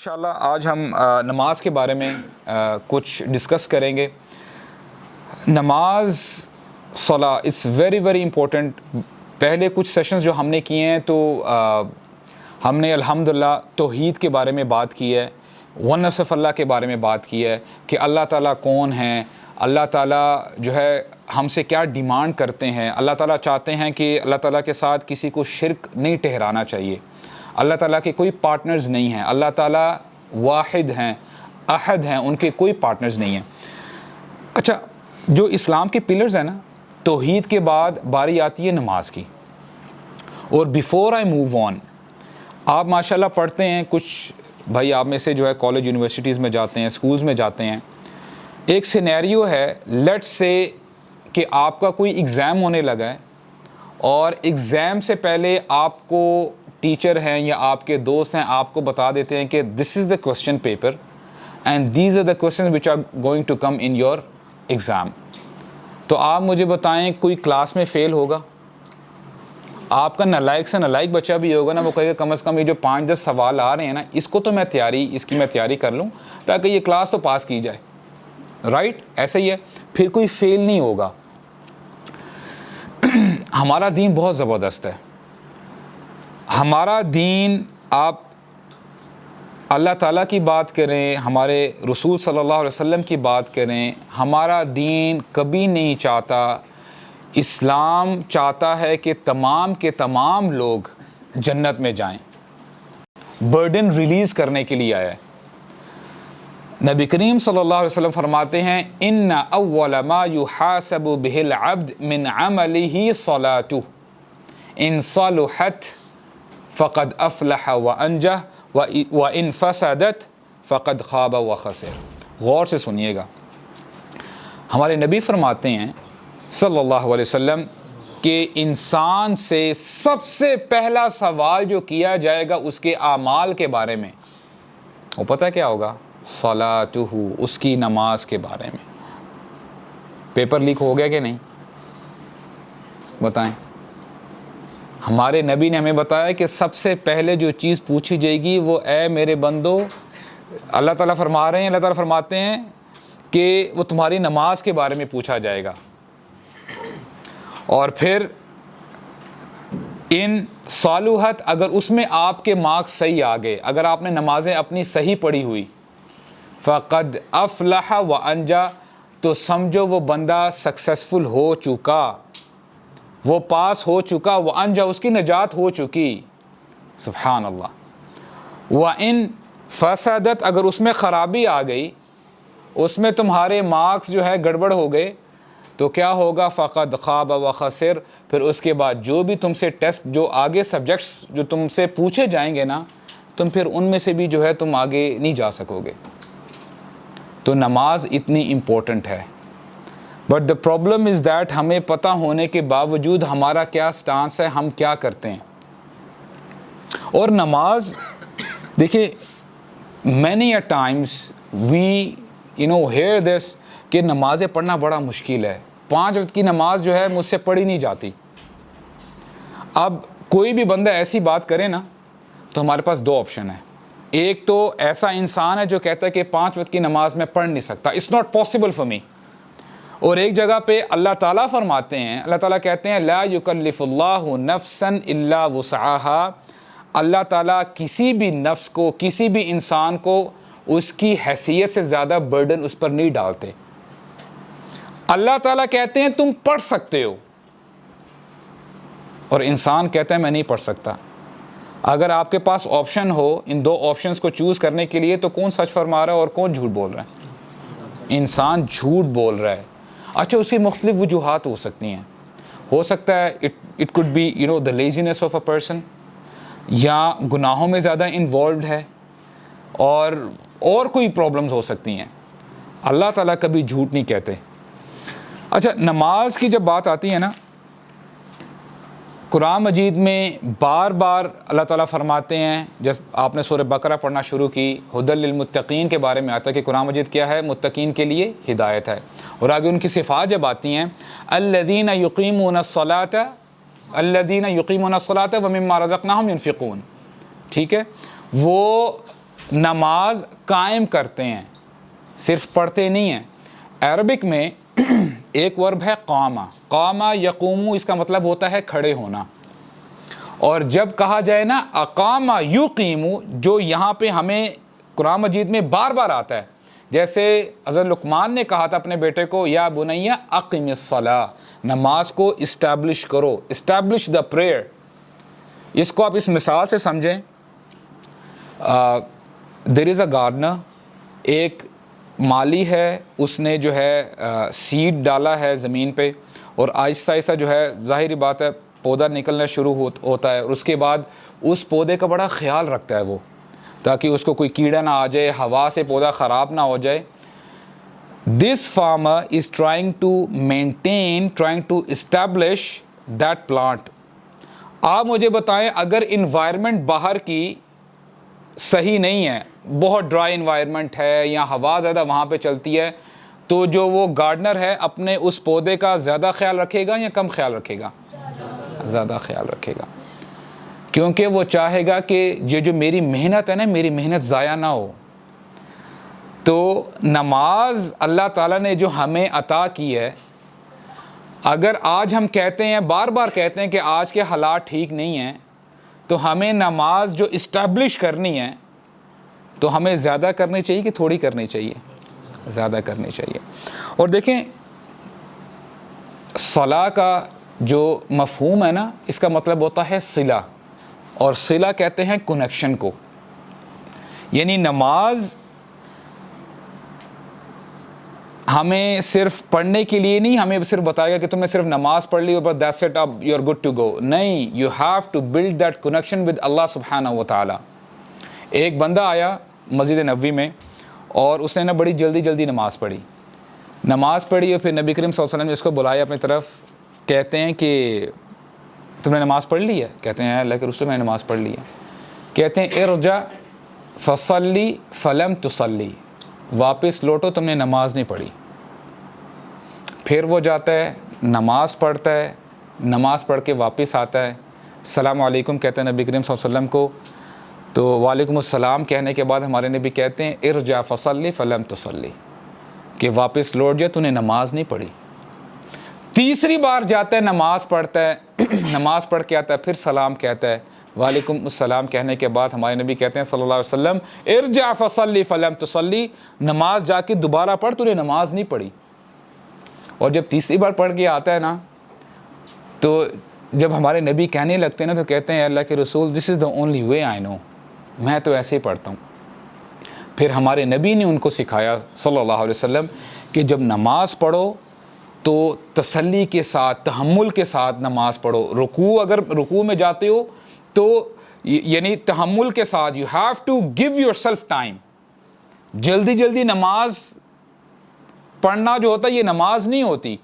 انشاءاللہ آج ہم نماز کے بارے میں کچھ ڈسکس کریں گے. نماز صلاح اٹس ویری ویری امپورٹنٹ. پہلے کچھ سیشنز جو ہم نے کیے ہیں تو ہم نے الحمدللہ توحید کے بارے میں بات کی ہے, ونس آف اللہ کے بارے میں بات کی ہے کہ اللہ تعالیٰ کون ہیں, اللہ تعالیٰ جو ہے ہم سے کیا ڈیمانڈ کرتے ہیں. اللہ تعالیٰ چاہتے ہیں کہ اللہ تعالیٰ کے ساتھ کسی کو شرک نہیں ٹھہرانا چاہیے. اللہ تعالیٰ کے کوئی پارٹنرز نہیں ہیں. اللہ تعالیٰ واحد ہیں, احد ہیں, ان کے کوئی پارٹنرز نہیں ہیں. اچھا, جو اسلام کے پلرز ہیں نا, توحید کے بعد باری آتی ہے نماز کی. اور بیفور آئی موو آن, آپ ماشاءاللہ پڑھتے ہیں, کچھ بھائی آپ میں سے جو ہے کالج یونیورسٹیز میں جاتے ہیں, سکولز میں جاتے ہیں. ایک سینیریو ہے, لیٹس سے کہ آپ کا کوئی ایگزام ہونے لگا ہے اور ایگزام سے پہلے آپ کو ٹیچر ہیں یا آپ کے دوست ہیں آپ کو بتا دیتے ہیں کہ this is the question paper and these are the questions which are going to come in your exam. تو آپ مجھے بتائیں کوئی کلاس میں فیل ہوگا؟ آپ کا نالائق سے نالائق بچہ بھی ہوگا نا, وہ کہے گا کم از کم یہ جو 5-10 سوال آ رہے ہیں نا, اس کو تو میں اس کی میں تیاری کر لوں تاکہ یہ کلاس تو پاس کی جائے. رائٹ, ایسا ہی ہے. پھر کوئی فیل نہیں ہوگا. ہمارا دین بہت زبردست ہے. ہمارا دین, آپ اللہ تعالیٰ کی بات کریں, ہمارے رسول صلی اللہ علیہ وسلم کی بات کریں, ہمارا دین کبھی نہیں چاہتا, اسلام چاہتا ہے کہ تمام کے تمام لوگ جنت میں جائیں. برڈن ریلیز کرنے کے لیے آیا ہے. نبی کریم صلی اللہ علیہ وسلم فرماتے ہیں ان اول ما یحاسب به العبد من عمله صلاته ان صلحت فقد افلح وانجح وان فسدت فقد خاب وخسر. غور سے سنیے گا, ہمارے نبی فرماتے ہیں صلی اللہ علیہ وسلم کہ انسان سے سب سے پہلا سوال جو کیا جائے گا اس کے اعمال کے بارے میں, وہ پتہ کیا ہوگا؟ صلاتہ, اس کی نماز کے بارے میں. پیپر لیک ہو گیا کہ نہیں بتائیں؟ ہمارے نبی نے ہمیں بتایا کہ سب سے پہلے جو چیز پوچھی جائے گی وہ اے میرے بندو, اللہ تعالیٰ فرما رہے ہیں, اللہ تعالیٰ فرماتے ہیں کہ وہ تمہاری نماز کے بارے میں پوچھا جائے گا. اور پھر ان صالحت, اگر اس میں آپ کے مارکس صحیح آ گئے, اگر آپ نے نمازیں اپنی صحیح پڑھی ہوئی, فقد افلح وانجا, تو سمجھو وہ بندہ سکسیسفل ہو چکا, وہ پاس ہو چکا, وانجا, اس کی نجات ہو چکی. سبحان اللہ. وان فسدت, اگر اس میں خرابی آ گئی, اس میں تمہارے مارکس جو ہے گڑبڑ ہو گئے, تو کیا ہوگا؟ فقد خاب وخسر. پھر اس کے بعد جو بھی تم سے ٹیسٹ, جو آگے سبجیکٹس جو تم سے پوچھے جائیں گے نا, تم پھر ان میں سے بھی جو ہے تم آگے نہیں جا سکو گے. تو نماز اتنی امپورٹنٹ ہے. But the problem is that ہمیں پتہ ہونے کے باوجود ہمارا کیا سٹانس ہے, ہم کیا کرتے ہیں. اور نماز دیکھیے, many a times we hear this کہ نمازیں پڑھنا بڑا مشکل ہے, 5 وقت کی نماز جو ہے مجھ سے پڑھی نہیں جاتی. اب کوئی بھی بندہ ایسی بات کرے نا, تو ہمارے پاس 2 آپشن ہیں. ایک تو ایسا انسان ہے جو کہتا ہے کہ 5 وقت کی نماز میں پڑھ نہیں سکتا, it's not possible for me. اور ایک جگہ پہ اللہ تعالیٰ فرماتے ہیں, اللہ تعالیٰ کہتے ہیں لا یکلف اللہ نفسا الا وسعها. اللہ تعالیٰ کسی بھی نفس کو, کسی بھی انسان کو اس کی حیثیت سے زیادہ برڈن اس پر نہیں ڈالتے. اللہ تعالیٰ کہتے ہیں تم پڑھ سکتے ہو, اور انسان کہتا ہے میں نہیں پڑھ سکتا. اگر آپ کے پاس آپشن ہو ان 2 آپشنز کو چوز کرنے کے لیے, تو کون سچ فرما رہا ہے اور کون جھوٹ بول رہا ہے؟ انسان جھوٹ بول رہا ہے. اچھا, اس کی مختلف وجوہات ہو سکتی ہیں. ہو سکتا ہے it could be the license of a person, یا گناہوں میں زیادہ انوالوڈ ہے, اور کوئی پرابلمز ہو سکتی ہیں. اللہ تعالیٰ کبھی جھوٹ نہیں کہتے. اچھا, نماز کی جب بات آتی ہے نا, قرآن مجید میں بار بار اللہ تعالیٰ فرماتے ہیں, جب آپ نے سورہ بقرہ پڑھنا شروع کی, ہدی للمتقین کے بارے میں آتا ہے کہ قرآن مجید کیا ہے؟ متقین کے لیے ہدایت ہے. اور آگے ان کی صفات جب آتی ہیں, الذین یقیمون الصلاۃ الذین یقیمون الصلاۃ ومما رزقناہم ینفقون. ٹھیک ہے, وہ نماز قائم کرتے ہیں, صرف پڑھتے نہیں ہیں. عربک میں ایک ورب ہے قامہ, قامہ یقومو, اس کا مطلب ہوتا ہے کھڑے ہونا. اور جب کہا جائے نا اقامہ یقیمو, جو یہاں پہ ہمیں قرآن مجید میں بار بار آتا ہے, جیسے حضرت لقمان نے کہا تھا اپنے بیٹے کو, یا بنیہ اقم الصلاۃ, نماز کو اسٹیبلش کرو, اسٹیبلش دا پریئر. اس کو آپ اس مثال سے سمجھیں. دیر از اے گارڈنر, ایک مالی ہے, اس نے جو ہے سیڈ ڈالا ہے زمین پہ, اور آہستہ آہستہ جو ہے ظاہری بات ہے پودا نکلنا شروع ہوتا ہے, اور اس کے بعد اس پودے کا بڑا خیال رکھتا ہے وہ, تاکہ اس کو کوئی کیڑا نہ آ جائے, ہوا سے پودا خراب نہ ہو جائے. This farmer is trying to maintain, trying to establish that plant. آپ مجھے بتائیں اگر انوائرمنٹ باہر کی صحیح نہیں ہے, بہت ڈرائی انوائرمنٹ ہے یا ہوا زیادہ وہاں پہ چلتی ہے, تو جو وہ گارڈنر ہے اپنے اس پودے کا زیادہ خیال رکھے گا یا کم خیال رکھے گا؟ زیادہ خیال رکھے گا, کیونکہ وہ چاہے گا کہ یہ جو میری محنت ہے نا, میری محنت ضائع نہ ہو. تو نماز اللہ تعالیٰ نے جو ہمیں عطا کی ہے, اگر آج ہم کہتے ہیں, بار بار کہتے ہیں کہ آج کے حالات ٹھیک نہیں ہیں, تو ہمیں نماز جو اسٹیبلش کرنی ہے تو ہمیں زیادہ کرنی چاہیے کہ تھوڑی کرنی چاہیے؟ زیادہ کرنی چاہیے. اور دیکھیں صلاح کا جو مفہوم ہے نا, اس کا مطلب ہوتا ہے صلہ, اور صلہ کہتے ہیں کنیکشن کو. یعنی نماز ہمیں صرف پڑھنے کے لیے نہیں, ہمیں صرف بتائے گا کہ تم نے صرف نماز پڑھ لی اور that's it, اب you are good to go. نہیں, you have to build that connection with Allah سبحانہ و تعالی. ایک بندہ آیا مسجد نبوی میں, اور اس نے نا بڑی جلدی جلدی نماز پڑھی, اور پھر نبی کریم صلی اللہ علیہ وسلم نے اس کو بلایا اپنی طرف. کہتے ہیں کہ تم نے نماز پڑھ لی ہے؟ کہتے ہیں اللہ کے رسول میں نے نماز پڑھ لی ہے. کہتے ہیں ارجع فصلی فلم تصلی, واپس لوٹو, تم نے نماز نہیں پڑھی. پھر وہ جاتا ہے, نماز پڑھتا ہے, نماز پڑھ کے واپس آتا ہے, السلام علیکم کہتے ہیں نبی کریم صلی اللہ علیہ وسلم کو. تو وعلیکم السلام کہنے کے بعد ہمارے نبی کہتے ہیں ارجع فصلی فلم تصلی, کہ واپس لوٹ جائے, تو نے نماز نہیں پڑھی. تیسری بار جاتا ہے, نماز پڑھتا ہے, نماز پڑھ کے آتا ہے, پھر سلام کہتا ہے, وعلیکم السلام کہنے کے بعد ہمارے نبی کہتے ہیں صلی اللہ علیہ وسلم ارجع فصلی فلم تصلی, نماز جا کے دوبارہ پڑھ, تو نے نماز نہیں پڑھی. اور جب تیسری بار پڑھ کے آتا ہے نا, تو جب ہمارے نبی کہنے لگتے ہیں نا, تو کہتے ہیں اللہ کے رسول دس از دا اونلی وے آئی نو, میں تو ایسے ہی پڑھتا ہوں. پھر ہمارے نبی نے ان کو سکھایا صلی اللہ علیہ وسلم کہ جب نماز پڑھو تو تسلی کے ساتھ, تحمل کے ساتھ نماز پڑھو. اگر رکوع میں جاتے ہو تو یعنی تحمل کے ساتھ, you have to give yourself time. جلدی جلدی نماز پڑھنا جو ہوتا ہے یہ نماز نہیں ہوتی,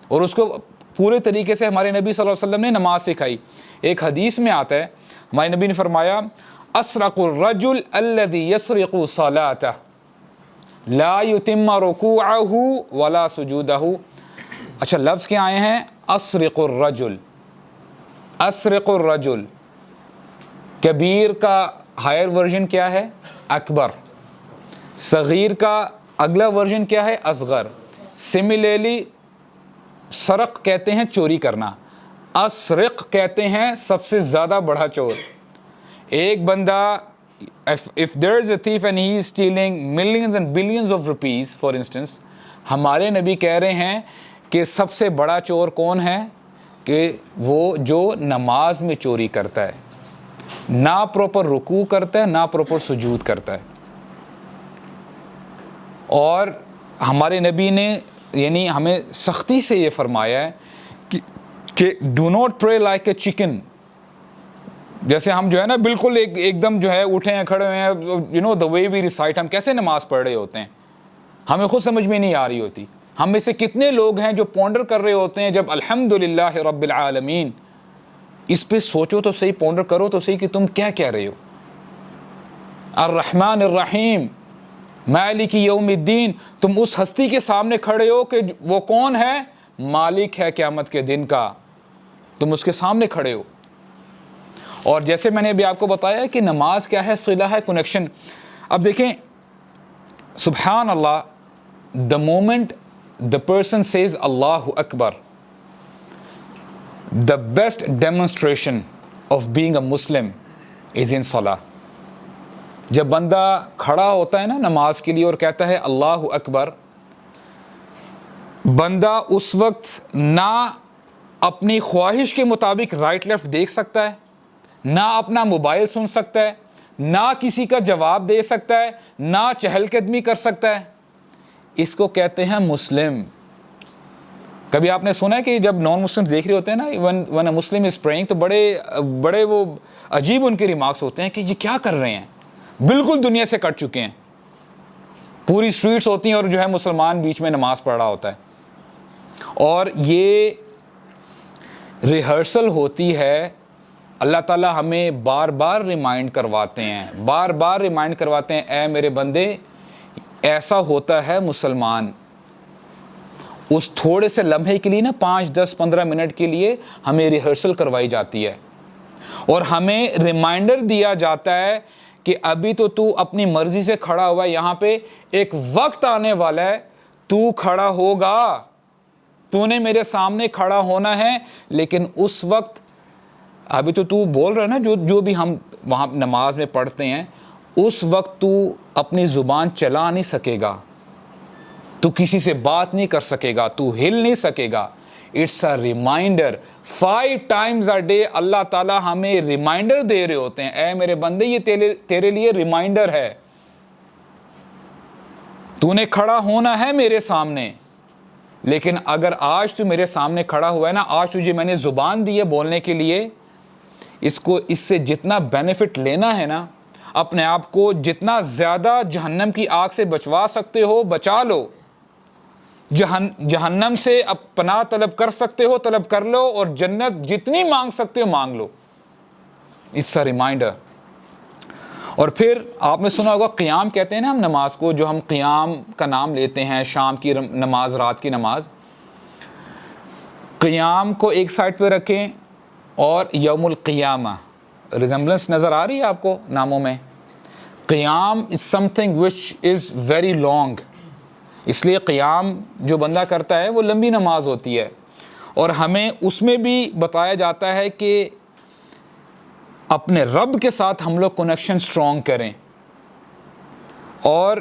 اور اس کو پورے طریقے سے ہمارے نبی صلی اللہ علیہ وسلم نے نماز سکھائی. ایک حدیث میں آتا ہے, ہمارے نبی نے فرمایا اسرق الرجل الذي يسرق صلاته لا يتم ركوعه ولا سجوده. اچھا لفظ کیا آئے ہیں؟ اسرق الرجل. اسرق الرجل, کبیر کا ہائر ورژن کیا ہے؟ اکبر. صغیر کا اگلا ورژن کیا ہے؟ اصغر. سملیرلی سرق کہتے ہیں چوری کرنا, اسرق کہتے ہیں سب سے زیادہ بڑا چور. ایک بندہ if there is a thief and he is stealing millions and billions of rupees for instance, ہمارے نبی کہہ رہے ہیں کہ سب سے بڑا چور کون ہے؟ کہ وہ جو نماز میں چوری کرتا ہے, نہ پروپر رکوع کرتا ہے, نہ پروپر سجود کرتا ہے. اور ہمارے نبی نے یعنی ہمیں سختی سے یہ فرمایا ہے کہ ڈو ناٹ پرے لائک اے چکن. جیسے ہم جو ہے نا بالکل ایک دم جو ہے اٹھے ہیں, کھڑے ہوئے ہیں, you know the way we recite, ہم کیسے نماز پڑھ رہے ہوتے ہیں, ہمیں خود سمجھ میں نہیں آ رہی ہوتی. ہم میں سے کتنے لوگ ہیں جو پونڈر کر رہے ہوتے ہیں جب الحمدللہ رب العالمین, اس پہ سوچو تو صحیح, پونڈر کرو تو صحیح کہ تم کیا کہہ رہے ہو. الرحمن الرحیم مالک یوم الدین, تم اس ہستی کے سامنے کھڑے ہو کہ وہ کون ہے؟ مالک ہے قیامت کے دن کا, تم اس کے سامنے کھڑے ہو. اور جیسے میں نے ابھی آپ کو بتایا کہ نماز کیا ہے؟ صلہ ہے, کنیکشن. اب دیکھیں سبحان اللہ, the moment the person says Allahu Akbar, the best demonstration of being a Muslim is in Salah. جب بندہ کھڑا ہوتا ہے نا نماز کے لیے اور کہتا ہے اللہ اکبر, بندہ اس وقت نہ اپنی خواہش کے مطابق رائٹ لیفٹ دیکھ سکتا ہے, نہ اپنا موبائل سن سکتا ہے, نہ کسی کا جواب دے سکتا ہے, نہ چہل قدمی کر سکتا ہے. اس کو کہتے ہیں مسلم. کبھی آپ نے سنا ہے کہ جب نان مسلم دیکھ رہے ہوتے ہیں نا, when a Muslim is praying, تو بڑے وہ عجیب ان کے ریمارکس ہوتے ہیں کہ یہ کیا کر رہے ہیں, بالکل دنیا سے کٹ چکے ہیں. پوری اسٹریٹس ہوتی ہیں اور جو ہے مسلمان بیچ میں نماز پڑھ رہا ہوتا ہے. اور یہ ریہرسل ہوتی ہے. اللہ تعالیٰ ہمیں بار بار ریمائنڈ کرواتے ہیں, اے میرے بندے ایسا ہوتا ہے مسلمان. اس تھوڑے سے لمحے کے لیے نا 5, 10, 15 منٹ کے لیے ہمیں ریہرسل کروائی جاتی ہے اور ہمیں ریمائنڈر دیا جاتا ہے کہ ابھی تو اپنی مرضی سے کھڑا ہوا ہے, یہاں پہ ایک وقت آنے والا ہے تو کھڑا ہوگا, تو نے میرے سامنے کھڑا ہونا ہے. لیکن اس وقت ابھی تو بول رہا ہے نا, جو بھی ہم وہاں نماز میں پڑھتے ہیں, اس وقت تو اپنی زبان چلا نہیں سکے گا, تو کسی سے بات نہیں کر سکے گا, تو ہل نہیں سکے گا. It's a reminder. 5 times a day اللہ تعالیٰ ہمیں ریمائنڈر دے رہے ہوتے ہیں, اے میرے بندے یہ تیرے لیے ریمائنڈر ہے, تو نے کھڑا ہونا ہے میرے سامنے. لیکن اگر آج تو میرے سامنے کھڑا ہوا ہے نا, آج تجھے میں نے زبان دی ہے بولنے کے لیے, اس سے جتنا بینیفٹ لینا ہے نا, اپنے آپ کو جتنا زیادہ جہنم کی آگ سے بچوا سکتے ہو بچا لو, جہنم سے پناہ طلب کر سکتے ہو طلب کر لو, اور جنت جتنی مانگ سکتے ہو مانگ لو. It's a reminder. اور پھر آپ نے سنا ہوگا قیام کہتے ہیں نا ہم نماز کو, جو ہم قیام کا نام لیتے ہیں, شام کی نماز, رات کی نماز. قیام کو ایک سائڈ پہ رکھیں اور یوم القیامہ, ریزمبلنس نظر آ رہی ہے آپ کو ناموں میں. قیام is something which is very long, اس لیے قیام جو بندہ کرتا ہے وہ لمبی نماز ہوتی ہے. اور ہمیں اس میں بھی بتایا جاتا ہے کہ اپنے رب کے ساتھ ہم لوگ کنیکشن سٹرونگ کریں. اور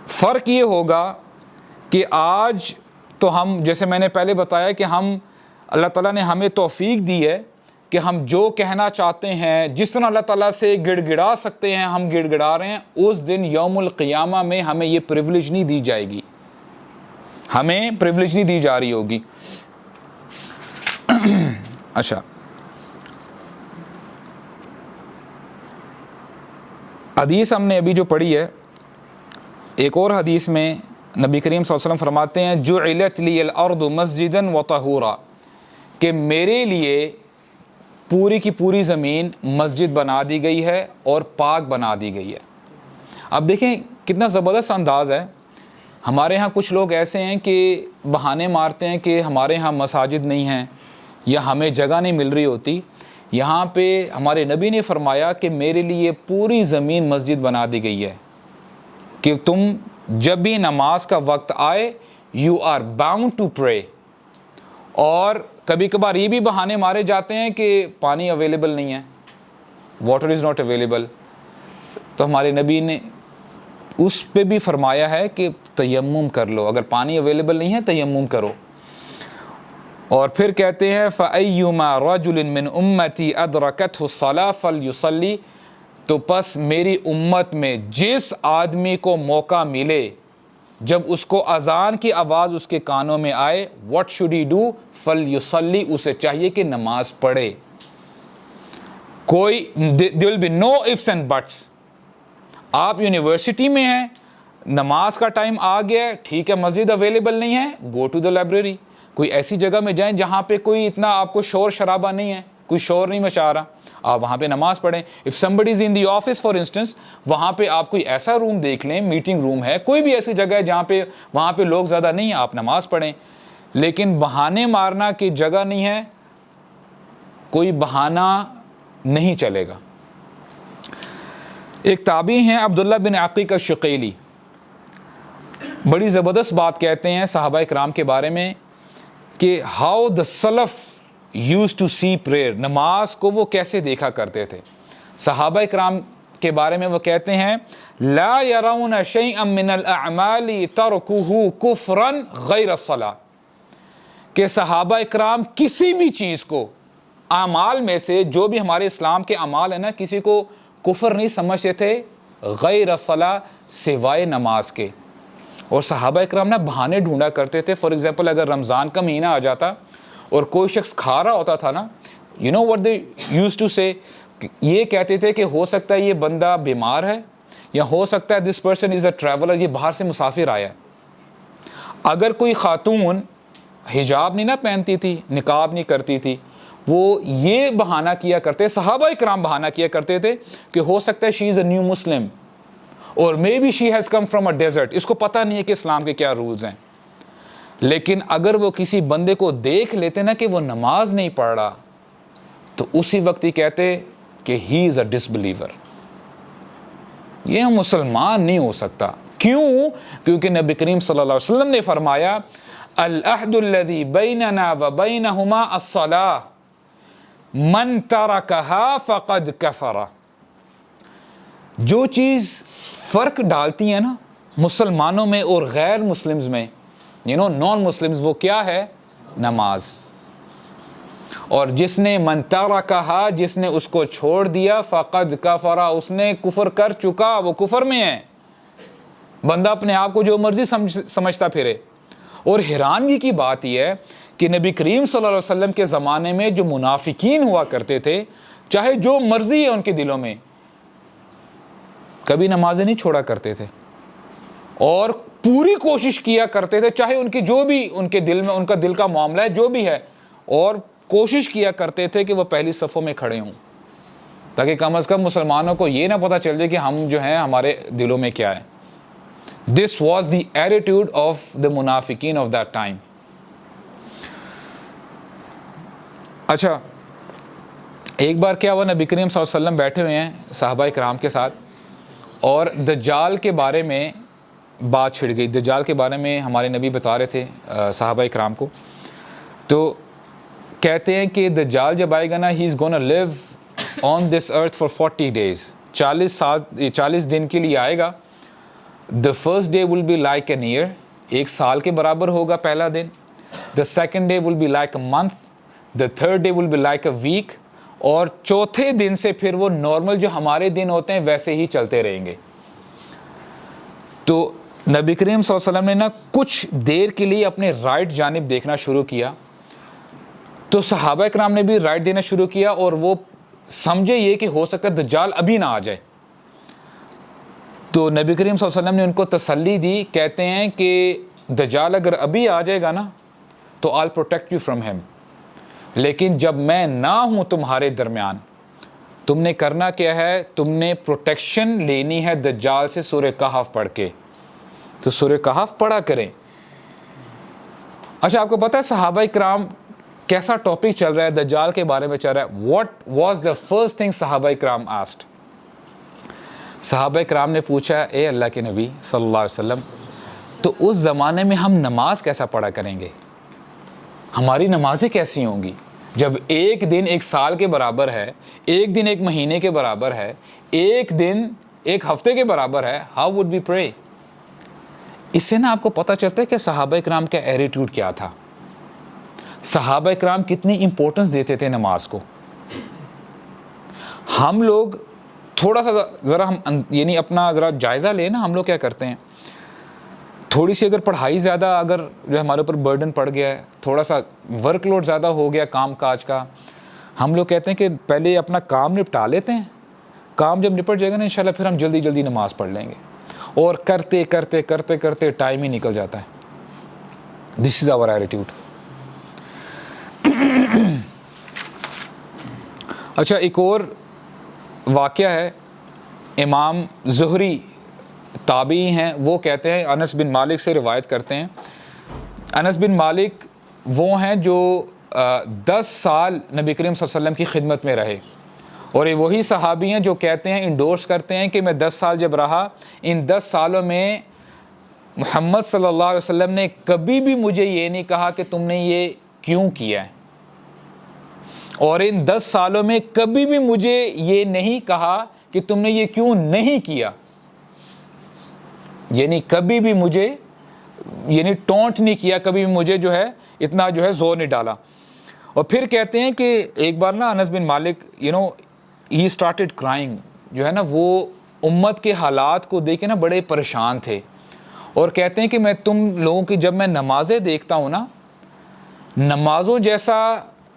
فرق یہ ہوگا کہ آج تو ہم, جیسے میں نے پہلے بتایا کہ ہم, اللہ تعالیٰ نے ہمیں توفیق دی ہے کہ ہم جو کہنا چاہتے ہیں, جس طرح اللہ تعالیٰ سے گڑ گڑا سکتے ہیں ہم گڑ گڑا رہے ہیں. اس دن یوم القیامہ میں ہمیں یہ پریولیج نہیں دی جائے گی, ہمیں پریولیج نہیں دی جا رہی ہوگی. اچھا, حدیث ہم نے ابھی جو پڑھی ہے, ایک اور حدیث میں نبی کریم صلی اللہ علیہ وسلم فرماتے ہیں جعلت لی الارض مسجدا وطہورا, کہ میرے لیے پوری کی پوری زمین مسجد بنا دی گئی ہے اور پاک بنا دی گئی ہے. اب دیکھیں کتنا زبردست انداز ہے. ہمارے ہاں کچھ لوگ ایسے ہیں کہ بہانے مارتے ہیں کہ ہمارے ہاں مساجد نہیں ہیں یا ہمیں جگہ نہیں مل رہی ہوتی. یہاں پہ ہمارے نبی نے فرمایا کہ میرے لیے پوری زمین مسجد بنا دی گئی ہے, کہ تم جب بھی نماز کا وقت آئے you are bound to pray. اور کبھی کبھار یہ بھی بہانے مارے جاتے ہیں کہ پانی اویلیبل نہیں ہے, واٹر از ناٹ اویلیبل. تو ہمارے نبی نے اس پہ بھی فرمایا ہے کہ تیمم کر لو, اگر پانی اویلیبل نہیں ہے تیمم کرو. اور پھر کہتے ہیں فَأَيُّمَا رَجُلٍ مِّنْ أُمَّتِي أَدْرَكَتْهُ الصَّلَاةُ فَلْيُصَلِّ, تو پس میری امت میں جس آدمی کو موقع ملے, جب اس کو اذان کی آواز اس کے کانوں میں آئے, what should he do? فَلْيُصَلِّ, اسے چاہیے کہ نماز پڑھے. کوئی there will be no ifs and buts. آپ یونیورسٹی میں ہیں, نماز کا ٹائم آ گیا ہے, ٹھیک ہے مسجد اویلیبل نہیں ہے, گو ٹو دا لائبریری. کوئی ایسی جگہ میں جائیں جہاں پہ کوئی اتنا آپ کو شور شرابہ نہیں ہے, کوئی شور نہیں مچا رہا, آپ وہاں پہ نماز پڑھیں. if somebody is in the office for instance, وہاں پہ آپ کوئی ایسا روم دیکھ لیں, میٹنگ روم ہے, کوئی بھی ایسی جگہ ہے جہاں پہ وہاں پہ لوگ زیادہ نہیں ہیں, آپ نماز پڑھیں. لیکن بہانے مارنا کی جگہ نہیں ہے, کوئی بہانہ نہیں چلے گا. ایک تابعی ہیں عبداللہ بن عقیق الشقیلی، بڑی زبردست بات کہتے ہیں صحابہ کرام کے بارے میں کہ ہاؤ دا سلف یوز ٹو سی پریئر، نماز کو وہ کیسے دیکھا کرتے تھے۔ صحابہ کرام کے بارے میں وہ کہتے ہیں لا يرون شيئا من الاعمال تركه كفرا غیر الصلاۃ، کہ صحابہ کرام کسی بھی چیز کو اعمال میں سے جو بھی ہمارے اسلام کے اعمال ہیں نا، کسی کو کفر نہیں سمجھتے تھے غیر الصلاۃ، سوائے نماز کے۔ اور صحابہ کرام نا بہانے ڈھونڈا کرتے تھے۔ فار ایگزامپل اگر رمضان کا مہینہ آ جاتا اور کوئی شخص کھا رہا ہوتا تھا نا، you know what they used to say, یہ کہتے تھے کہ ہو سکتا ہے یہ بندہ بیمار ہے، یا ہو سکتا ہے this person is a traveller, یہ باہر سے مسافر آیا ہے۔ اگر کوئی خاتون حجاب نہیں نہ پہنتی تھی، نقاب نہیں کرتی تھی، وہ یہ بہانہ کیا کرتے، صحابہ کرام بہانہ کیا کرتے تھے کہ ہو سکتا ہے شی از اے new Muslim or maybe she has come from a desert, اس کو پتہ نہیں ہے کہ اسلام کے کیا رولز ہیں۔ لیکن اگر وہ کسی بندے کو دیکھ لیتے نا کہ وہ نماز نہیں پڑھ رہا، تو اسی وقت ہی کہتے کہ he is a dish believer, یہ مسلمان نہیں ہو سکتا۔ کیوں؟ کیونکہ نبی کریم صلی اللہ علیہ وسلم نے فرمایا العہد الذی بیننا وبینہما الصلاۃ من ترکہا فقد کفر، جو چیز فرق ڈالتی ہے نا مسلمانوں میں اور غیر مسلمز میں، نان مسلمز، وہ کیا ہے؟ نماز۔ اور جس نے من ترکہا، جس نے اس کو چھوڑ دیا، فقد کفر، اس نے کفر کر چکا، وہ کفر میں ہے۔ بندہ اپنے آپ کو جو مرضی سمجھتا پھرے۔ اور حیرانگی کی بات یہ ہے کہ نبی کریم صلی اللہ علیہ وسلم کے زمانے میں جو منافقین ہوا کرتے تھے، چاہے جو مرضی ہے ان کے دلوں میں، کبھی نمازیں نہیں چھوڑا کرتے تھے اور پوری کوشش کیا کرتے تھے، چاہے ان کی جو بھی ان کے دل میں ان کا دل کا معاملہ ہے جو بھی ہے، اور کوشش کیا کرتے تھے کہ وہ پہلی صفوں میں کھڑے ہوں، تاکہ کم از کم مسلمانوں کو یہ نہ پتہ چل جائے کہ ہم جو ہیں ہمارے دلوں میں کیا ہے۔ This was the attitude of the منافقین of that time۔ اچھا، ایک بار کیا ہوا، نبی کریم صلی اللہ علیہ وسلم بیٹھے ہوئے ہیں صحابہ کرام کے ساتھ، اور دجال کے بارے میں بات چھڑ گئی۔ دجال کے بارے میں ہمارے نبی بتا رہے تھے صحابہ کرام کو، تو کہتے ہیں کہ دجال جب آئے گا نا، ہی از گونا لیو آن دس ارتھ فار 40 days، 40 دن کے لیے آئے گا۔ The first day will be like an year، ایک سال کے برابر ہوگا پہلا دن۔ The second day will be like a month، the third day will be like a week، اور چوتھے دن سے پھر وہ نارمل جو ہمارے دن ہوتے ہیں ویسے ہی چلتے رہیں گے۔ تو نبی کریم صلی اللہ علیہ وسلم نے نا کچھ دیر کے لیے اپنے رائٹ جانب دیکھنا شروع کیا، تو صحابہ کرام نے بھی رائٹ دینا شروع کیا، اور وہ سمجھے یہ کہ ہو سکتا ہے دجال ابھی نہ آ جائے۔ تو نبی کریم صلی اللہ علیہ وسلم نے ان کو تسلی دی، کہتے ہیں کہ دجال اگر ابھی آ جائے گا نا تو I'll protect you from him، لیکن جب میں نہ ہوں تمہارے درمیان، تم نے کرنا کیا ہے؟ تم نے پروٹیکشن لینی ہے دجال سے سورہ کہف پڑھ کے۔ تو سورہ کہف پڑھا کریں۔ اچھا، آپ کو پتہ ہے صحابہ کرام کیسا ٹاپک چل رہا ہے؟ دجال کے بارے میں چل رہا ہے۔ What was the first thing صحابہ کرام asked؟ صحابہ کرام نے پوچھا، اے اللہ کے نبی صلی اللہ علیہ وسلم، تو اس زمانے میں ہم نماز کیسا پڑھا کریں گے؟ ہماری نمازیں کیسی ہوں گی جب ایک دن ایک سال کے برابر ہے، ایک دن ایک مہینے کے برابر ہے، ایک دن ایک ہفتے کے برابر ہے؟ How would we pray؟ اس سے نا آپ کو پتہ چلتا ہے کہ صحابہ کرام کا ایٹیٹیوڈ کیا تھا، صحابہ کرام کتنی امپورٹنس دیتے تھے نماز کو۔ ہم لوگ تھوڑا سا ذرا ہم یعنی اپنا ذرا جائزہ لیں نا، ہم لوگ کیا کرتے ہیں، تھوڑی سی اگر پڑھائی زیادہ اگر جو ہمارے اوپر برڈن پڑ گیا ہے، تھوڑا سا ورک لوڈ زیادہ ہو گیا کام کاج کا، ہم لوگ کہتے ہیں کہ پہلے اپنا کام نپٹا لیتے ہیں، کام جب نپٹ جائے گا نا انشاءاللہ پھر ہم جلدی جلدی نماز پڑھ لیں گے، اور کرتے کرتے کرتے کرتے ٹائم ہی نکل جاتا ہے۔ دس از آور ایٹیٹیوڈ۔ اچھا، ایک اور واقعہ ہے، امام زہری تابعی ہیں، وہ کہتے ہیں، انس بن مالک سے روایت کرتے ہیں، انس بن مالک وہ ہیں جو 10 سال نبی کریم صلی اللہ علیہ وسلم کی خدمت میں رہے، اور یہ وہی صحابی ہیں جو کہتے ہیں, انڈورس کرتے ہیں کہ میں 10 سال جب رہا, ان 10 سالوں میں محمد صلی اللہ علیہ وسلم نے کبھی بھی مجھے یہ نہیں کہا کہ تم نے یہ کیوں کیا ہے, اور ان 10 سالوں میں کبھی بھی مجھے یہ نہیں کہا کہ تم نے یہ کیوں نہیں کیا. یعنی کبھی بھی مجھے یعنی ٹونٹ نہیں کیا, کبھی بھی مجھے جو ہے اتنا جو ہے زور نہیں ڈالا. اور پھر کہتے ہیں کہ ایک بار نا انس بن مالک ہی اسٹارٹڈ کرائنگ, جو ہے نا وہ امت کے حالات کو دیکھ کے نا بڑے پریشان تھے, اور کہتے ہیں کہ میں تم لوگوں کی جب میں نمازیں دیکھتا ہوں نا, نمازوں جیسا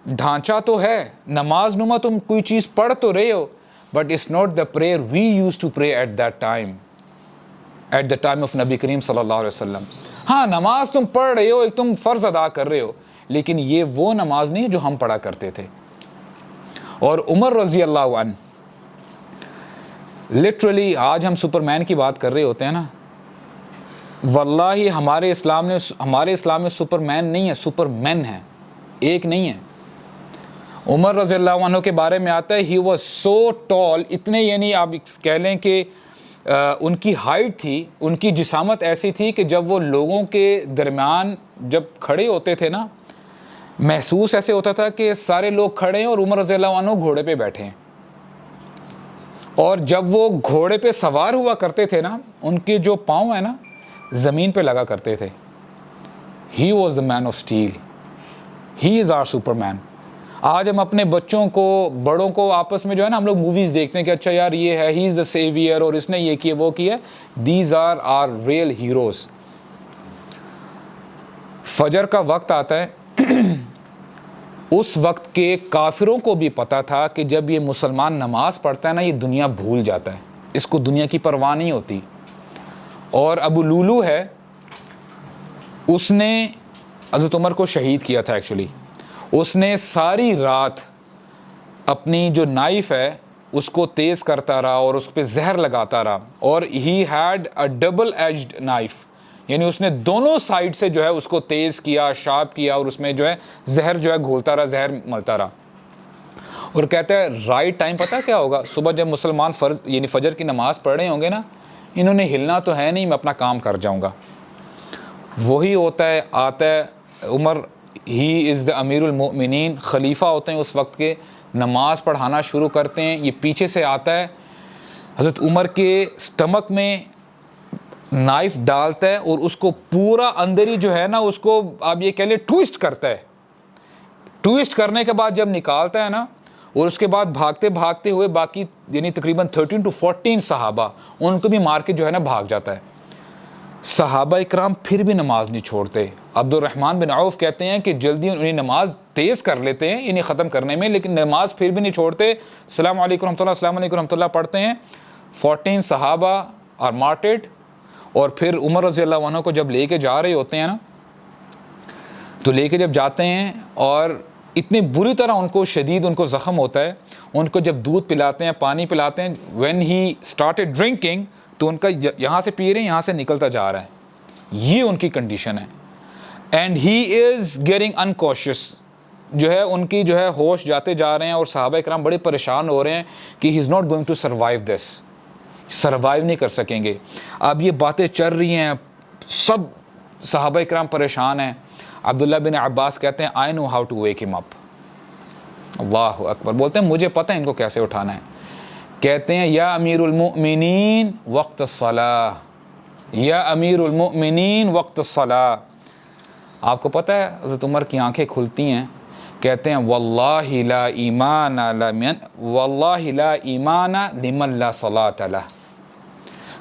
ڈھانچہ تو ہے, نماز نما تم کوئی چیز پڑھ تو رہے ہو, but it's not the prayer we use to pray at that time, at the time of نبی کریم صلی اللہ علیہ وسلم. ہاں نماز تم پڑھ رہے ہو, ایک تم فرض ادا کر رہے ہو, لیکن یہ وہ نماز نہیں جو ہم پڑھا کرتے تھے. اور عمر رضی اللہ عنہ, لٹرلی آج ہم سپر مین کی بات کر رہے ہوتے ہیں نا, واللہ ہمارے اسلام میں سپر مین نہیں ہے, سپر مین ہے, ایک نہیں ہے. عمر رضی اللہ عنہ کے بارے میں آتا ہے ہی واز سو ٹال, اتنے یعنی آپ کہہ لیں کہ ان کی ہائٹ تھی, ان کی جسامت ایسی تھی کہ جب وہ لوگوں کے درمیان جب کھڑے ہوتے تھے نا, محسوس ایسے ہوتا تھا کہ سارے لوگ کھڑے ہیں اور عمر رضی اللہ عنہ گھوڑے پہ بیٹھے ہیں. اور جب وہ گھوڑے پہ سوار ہوا کرتے تھے نا, ان کے جو پاؤں ہیں نا زمین پہ لگا کرتے تھے. He was the man of steel, he is our super man. آج ہم اپنے بچوں کو, بڑوں کو آپس میں جو ہے نا ہم لوگ موویز دیکھتے ہیں کہ اچھا یار یہ ہے, ہی از دا سیویئر, اور اس نے یہ کیا وہ کیا. These are real heroes. فجر کا وقت آتا ہے, اس وقت کے کافروں کو بھی پتا تھا کہ جب یہ مسلمان نماز پڑھتا ہے نا, یہ دنیا بھول جاتا ہے, اس کو دنیا کی پرواہ نہیں ہوتی. اور ابو لولو ہے, اس نے حضرت عمر کو شہید کیا تھا. ایکچولی اس نے ساری رات اپنی جو نائف ہے اس کو تیز کرتا رہا اور اس پہ زہر لگاتا رہا, اور he had a double edged knife, یعنی اس نے دونوں سائڈ سے جو ہے اس کو تیز کیا, شارپ کیا, اور اس میں جو ہے زہر جو ہے گھولتا رہا, زہر ملتا رہا. اور کہتا ہے رائٹ ٹائم پتہ کیا ہوگا, صبح جب مسلمان فرض یعنی فجر کی نماز پڑھ رہے ہوں گے نا, انہوں نے ہلنا تو ہے نہیں, میں اپنا کام کر جاؤں گا. وہی ہوتا ہے, آتا ہے عمر, ہی از دا امیر المؤمنین, خلیفہ ہوتے ہیں اس وقت کے, نماز پڑھانا شروع کرتے ہیں. یہ پیچھے سے آتا ہے, حضرت عمر کے سٹمک میں نائف ڈالتا ہے, اور اس کو پورا اندر ہی جو ہے نا اس کو آپ یہ کہہ لیں ٹویسٹ کرتا ہے. ٹویسٹ کرنے کے بعد جب نکالتا ہے نا, اور اس کے بعد بھاگتے بھاگتے ہوئے باقی یعنی تقریباً 13 to 14 صحابہ, ان کو بھی مار کے جو ہے نا بھاگ جاتا ہے. صحابہ اکرام پھر بھی نماز نہیں چھوڑتے. عبد الرحمن بن عوف کہتے ہیں کہ جلدی انہیں نماز تیز کر لیتے ہیں انہیں ختم کرنے میں, لیکن نماز پھر بھی نہیں چھوڑتے. السلام علیکم رحمۃ اللہ, السلام علیکم رحمۃ اللہ پڑھتے ہیں. 14 صحابہ آر مارٹیڈ. اور پھر عمر رضی اللہ عنہ کو جب لے کے جا رہے ہوتے ہیں نا, تو لے کے جب جاتے ہیں اور اتنی بری طرح ان کو شدید ان کو زخم ہوتا ہے, ان کو جب دودھ پلاتے ہیں, پانی پلاتے ہیں, when he started drinking, تو ان کا یہاں سے پی رہے ہیں, یہاں سے نکلتا جا رہا ہے. یہ ان کی کنڈیشن ہے. اینڈ ہی از گیٹنگ انکاشیس, جو ہے ان کی جو ہے ہوش جاتے جا رہے ہیں, اور صحابہ اکرام بڑے پریشان ہو رہے ہیں کہ he is not going to survive this, survive نہیں کر سکیں گے. اب یہ باتیں چل رہی ہیں, سب صحابہ اکرام پریشان ہیں. عبداللہ بن عباس کہتے ہیں I know how to wake him up. اللہ اکبر, بولتے ہیں مجھے پتہ ہے ان کو کیسے اٹھانا ہے. کہتے ہیں یا امیر المؤمنین وقت الصلاۃ, یا امیر المؤمنین وقت الصلاۃ. آپ کو پتہ ہے حضرت عمر کی آنکھیں کھلتی ہیں, کہتے ہیں واللہ لا ایمان لمن لا صلاۃ لہ,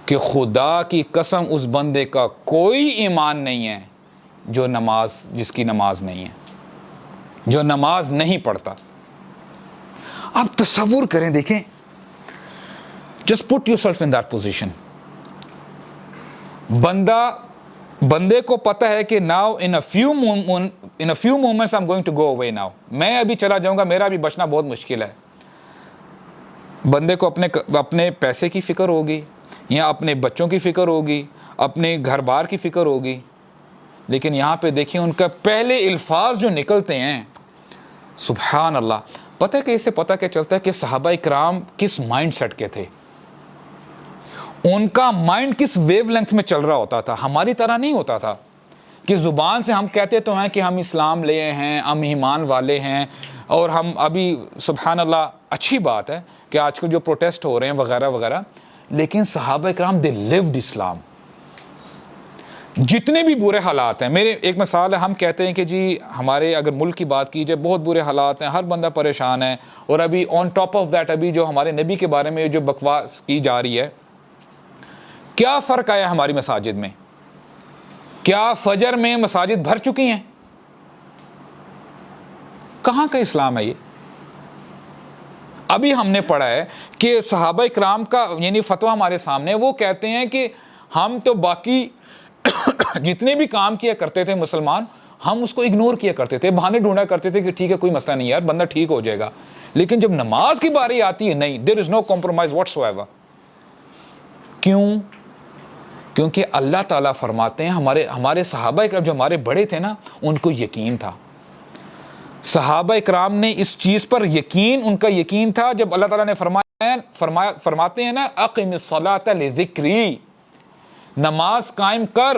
کہ خدا کی قسم اس بندے کا کوئی ایمان نہیں ہے جس کی نماز نہیں ہے, جو نماز نہیں پڑھتا. آپ تصور کریں, دیکھیں, just put yourself in that position. بندے کو پتا ہے کہ now in a few moments I'm going to go away now, میں ابھی چلا جاؤں گا, میرا بھی بچنا بہت مشکل ہے. بندے کو اپنے پیسے کی فکر ہوگی, یا اپنے بچوں کی فکر ہوگی, اپنے گھر بار کی فکر ہوگی. لیکن یہاں پہ دیکھیں ان کا پہلے الفاظ جو نکلتے ہیں, سبحان اللہ, پتہ ہے کہ اس سے پتہ کیا چلتا ہے کہ صحابہ اکرام کس مائنڈ سیٹ کے تھے، ان کا مائنڈ کس ویو لینتھ میں چل رہا ہوتا تھا. ہماری طرح نہیں ہوتا تھا کہ زبان سے ہم کہتے تو ہیں کہ ہم اسلام لے ہیں، ہم ایمان والے ہیں، اور ہم ابھی سبحان اللہ اچھی بات ہے کہ آج کل جو پروٹیسٹ ہو رہے ہیں وغیرہ وغیرہ، لیکن صحابہ اکرام دے لیوڈ اسلام. جتنے بھی برے حالات ہیں، میرے ایک مثال ہے، ہم کہتے ہیں کہ جی ہمارے اگر ملک کی بات کی جائے بہت برے حالات ہیں، ہر بندہ پریشان ہے، اور ابھی آن ٹاپ آف دیٹ ابھی جو ہمارے نبی کے بارے میں جو بکواس کی جا رہی ہے، کیا فرق آیا ہماری مساجد میں؟ کیا فجر میں مساجد بھر چکی ہیں؟ کہاں کا اسلام ہے یہ؟ ابھی ہم نے پڑھا ہے کہ صحابہ اکرام کا یعنی فتویٰ ہمارے سامنے، وہ کہتے ہیں کہ ہم تو باقی جتنے بھی کام کیا کرتے تھے مسلمان، ہم اس کو اگنور کیا کرتے تھے، بہانے ڈھونڈا کرتے تھے کہ ٹھیک ہے کوئی مسئلہ نہیں یار، بندہ ٹھیک ہو جائے گا. لیکن جب نماز کی باری آتی ہے، نہیں، there is no compromise whatsoever. کیوں؟ کیونکہ اللہ تعالیٰ فرماتے ہیں، ہمارے صحابہ اکرام جو ہمارے بڑے تھے نا، ان کو یقین تھا. صحابہ اکرام نے اس چیز پر یقین، ان کا یقین تھا جب اللہ تعالیٰ نے فرماتے ہیں نا اقم الصلاۃ لذکری، نماز قائم کر،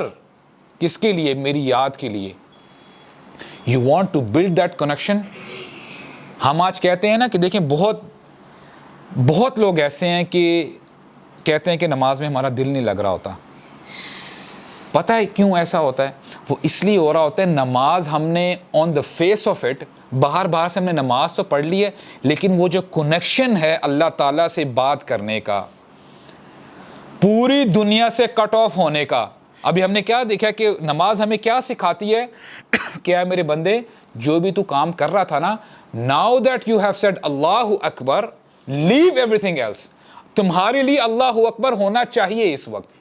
کس کے لیے؟ میری یاد کے لیے. You want to build that connection. ہم آج کہتے ہیں نا کہ دیکھیں بہت لوگ ایسے ہیں کہ کہتے ہیں کہ نماز میں ہمارا دل نہیں لگ رہا ہوتا. پتہ ہے کیوں ایسا ہوتا ہے؟ وہ اس لیے ہو رہا ہوتا ہے نماز ہم نے آن دا فیس آف اٹ، باہر سے ہم نے نماز تو پڑھ لی ہے، لیکن وہ جو کنیکشن ہے اللہ تعالیٰ سے بات کرنے کا، پوری دنیا سے کٹ آف ہونے کا. ابھی ہم نے کیا دیکھا کہ نماز ہمیں کیا سکھاتی ہے کہ اے میرے بندے، جو بھی تو کام کر رہا تھا نا، now that you have said اللہ اکبر، لیو ایوری تھنگ ایلس. تمہارے لیے اللہ اکبر ہونا چاہیے اس وقت،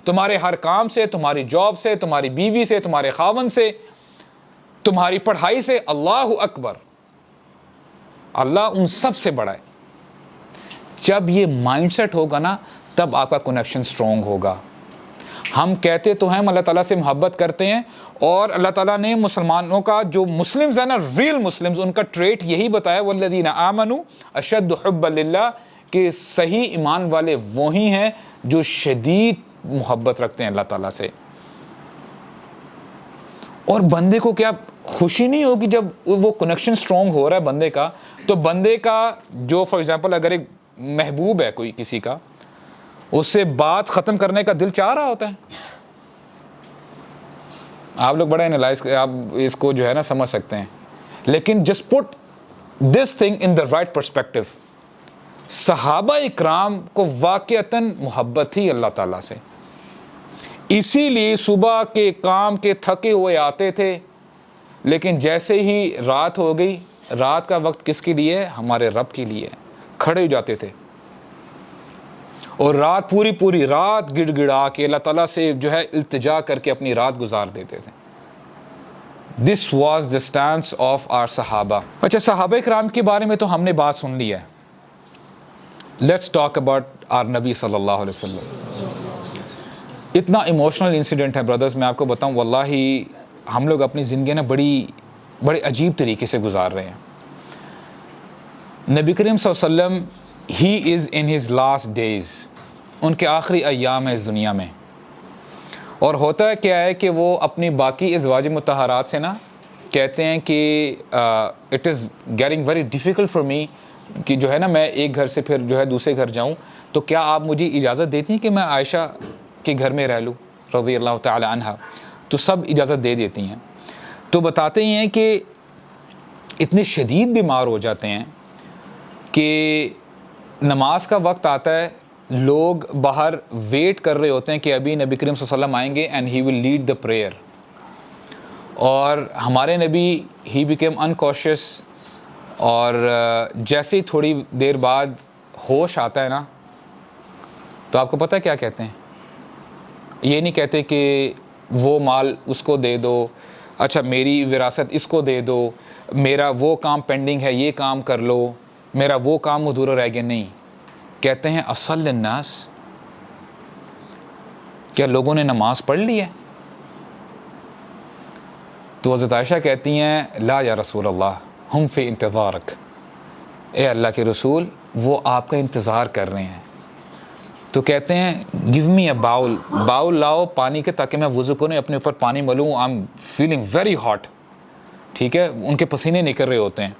تمہارے ہر کام سے، تمہاری جاب سے، تمہاری بیوی سے، تمہارے خاوند سے، تمہاری پڑھائی سے، اللہ اکبر. اللہ ان سب سے بڑا ہے. جب یہ مائنڈ سیٹ ہوگا نا، تب آپ کا کنیکشن سٹرونگ ہوگا. ہم کہتے تو ہیں اللہ تعالیٰ سے محبت کرتے ہیں، اور اللہ تعالیٰ نے مسلمانوں کا جو مسلمز ہیں نا، ریل مسلمز، ان کا ٹریٹ یہی بتایا والذین آمنوا اشد حبا للہ، کہ صحیح ایمان والے وہی ہیں جو شدید محبت رکھتے ہیں اللہ تعالیٰ سے. اور بندے کو کیا خوشی نہیں ہوگی جب وہ کنیکشن سٹرونگ ہو رہا ہے بندے کا؟ تو بندے کا جو فار ایگزامپل اگر ایک محبوب ہے کوئی کسی کا، اس سے بات ختم کرنے کا دل چاہ رہا ہوتا ہے. آپ لوگ بڑا انالائز، آپ اس کو جو ہے نا سمجھ سکتے ہیں. لیکن just put this thing in the right perspective. صحابہ اکرام کو واقعتاً محبت تھی اللہ تعالیٰ سے، اسی لیے صبح کے کام کے تھکے ہوئے آتے تھے، لیکن جیسے ہی رات ہو گئی، رات کا وقت کس کے لیے؟ ہمارے رب کے لیے. کھڑے ہو جاتے تھے اور رات پوری رات گڑ گڑا کے اللہ تعالیٰ سے جو ہے التجا کر کے اپنی رات گزار دیتے تھے. This was the stance of our صحابہ. اچھا، صحابہ اکرام کے بارے میں تو ہم نے بات سن لی ہے. لیٹس ٹاک اباؤٹ آر نبی صلی اللہ علیہ وسلم. اتنا ایموشنل انسیڈنٹ ہے برادرز، میں آپ کو بتاؤں واللہ ہم لوگ اپنی زندگی نا بڑے عجیب طریقے سے گزار رہے ہیں. نبی کریم صلی اللہ علیہ وسلم ہی از ان ہز لاسٹ ڈیز، ان کے آخری ایام ہیں اس دنیا میں. اور ہوتا ہے کیا ہے کہ وہ اپنی باقی ازواج مطہرات سے نا کہتے ہیں کہ it is getting very difficult for me, کہ جو ہے نا میں ایک گھر سے پھر جو ہے دوسرے گھر جاؤں، تو کیا آپ مجھے اجازت دیتی ہیں کہ میں عائشہ کے گھر میں رہ لوں رضی اللہ تعالی عنہا؟ تو سب اجازت دے دیتی ہیں. تو بتاتے ہیں کہ اتنے شدید بیمار ہو جاتے ہیں کہ نماز کا وقت آتا ہے، لوگ باہر ویٹ کر رہے ہوتے ہیں کہ ابھی نبی کریم صلی اللہ علیہ وسلم آئیں گے and he will lead the prayer. اور ہمارے نبی ہی بیکیم انکاشیس، اور جیسے ہی تھوڑی دیر بعد ہوش آتا ہے نا، تو آپ کو پتہ ہے کیا کہتے ہیں؟ یہ نہیں کہتے کہ وہ مال اس کو دے دو، اچھا میری وراثت اس کو دے دو، میرا وہ کام پینڈنگ ہے یہ کام کر لو، میرا وہ کام ادھورا رہ گیا. نہیں، کہتے ہیں اصل الناس، کیا لوگوں نے نماز پڑھ لی ہے؟ تو حضرت عائشہ کہتی ہیں لا یا رسول اللہ ہم فی انتظارک، اے اللہ کے رسول وہ آپ کا انتظار کر رہے ہیں. تو کہتے ہیں گیو می اے باؤل لاؤ پانی کے تاکہ میں وضو کروں, اپنے اوپر پانی ملوں, I am feeling very hot. ٹھیک ہے, ان کے پسینے نکل رہے ہوتے ہیں.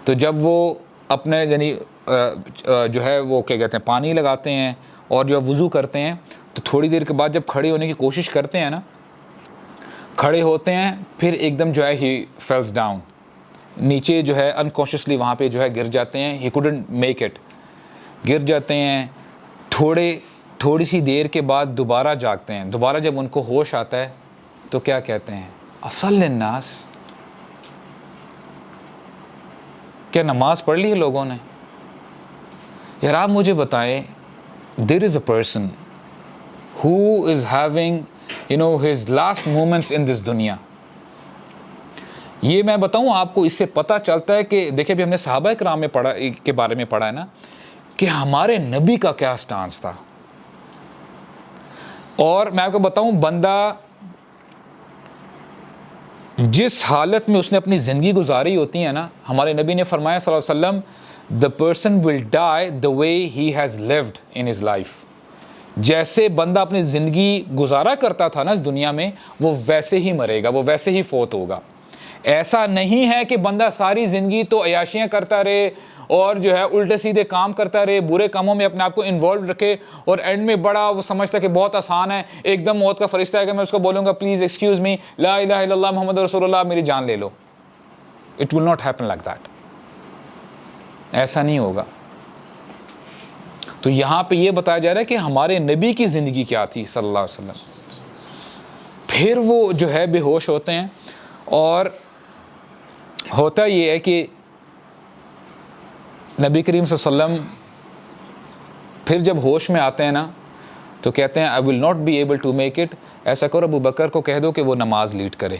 تو جب وہ اپنے یعنی جو ہے وہ کیا کہتے ہیں پانی لگاتے ہیں اور جو وضو کرتے ہیں, تو تھوڑی دیر کے بعد جب کھڑے ہونے کی کوشش کرتے ہیں نا, کھڑے ہوتے ہیں, پھر ایک دم جو ہے ہی فیلز ڈاؤن, نیچے جو ہے انکانشیسلی وہاں پہ جو ہے گر جاتے ہیں. ہی کوڈنٹ میک اٹ, گر جاتے ہیں. تھوڑی سی دیر کے بعد دوبارہ جاگتے ہیں. دوبارہ جب ان کو ہوش آتا ہے تو کیا کہتے ہیں, اصل الناس, کیا نماز پڑھ لی ہے لوگوں نے؟ یار آپ مجھے بتائیں, there is a person who is having his last moments in this دنیا. یہ میں بتاؤں آپ کو, اس سے پتہ چلتا ہے کہ دیکھیں ابھی ہم نے صحابہ کرام میں پڑھا کے بارے میں پڑھا ہے نا, کہ ہمارے نبی کا کیا سٹانس تھا. اور میں آپ کو بتاؤں, بندہ جس حالت میں اس نے اپنی زندگی گزاری ہوتی ہے نا, ہمارے نبی نے فرمایا صلی اللہ علیہ وسلم, the person will die the way he has lived in his life. جیسے بندہ اپنی زندگی گزارا کرتا تھا نا اس دنیا میں, وہ ویسے ہی مرے گا, وہ ویسے ہی فوت ہوگا. ایسا نہیں ہے کہ بندہ ساری زندگی تو عیاشیاں کرتا رہے اور جو ہے الٹے سیدھے کام کرتا رہے, برے کاموں میں اپنے آپ کو انوالو رکھے, اور اینڈ میں بڑا وہ سمجھتا کہ بہت آسان ہے, ایک دم موت کا فرشتہ ہے کہ میں اس کو بولوں گا پلیز ایکسکیوز می, لا الہ الا اللہ محمد رسول اللہ, میری جان لے لو. It will not happen like that. ایسا نہیں ہوگا. تو یہاں پہ یہ بتایا جا رہا ہے کہ ہمارے نبی کی زندگی کیا تھی صلی اللہ علیہ وسلم. پھر وہ جو ہے بے ہوش ہوتے ہیں, اور ہوتا یہ ہے کہ نبی کریم صلی اللہ علیہ وسلم پھر جب ہوش میں آتے ہیں نا, تو کہتے ہیں I will not be able to make it. ایسا کرو ابو بکر کو کہہ دو کہ وہ نماز لیڈ کرے.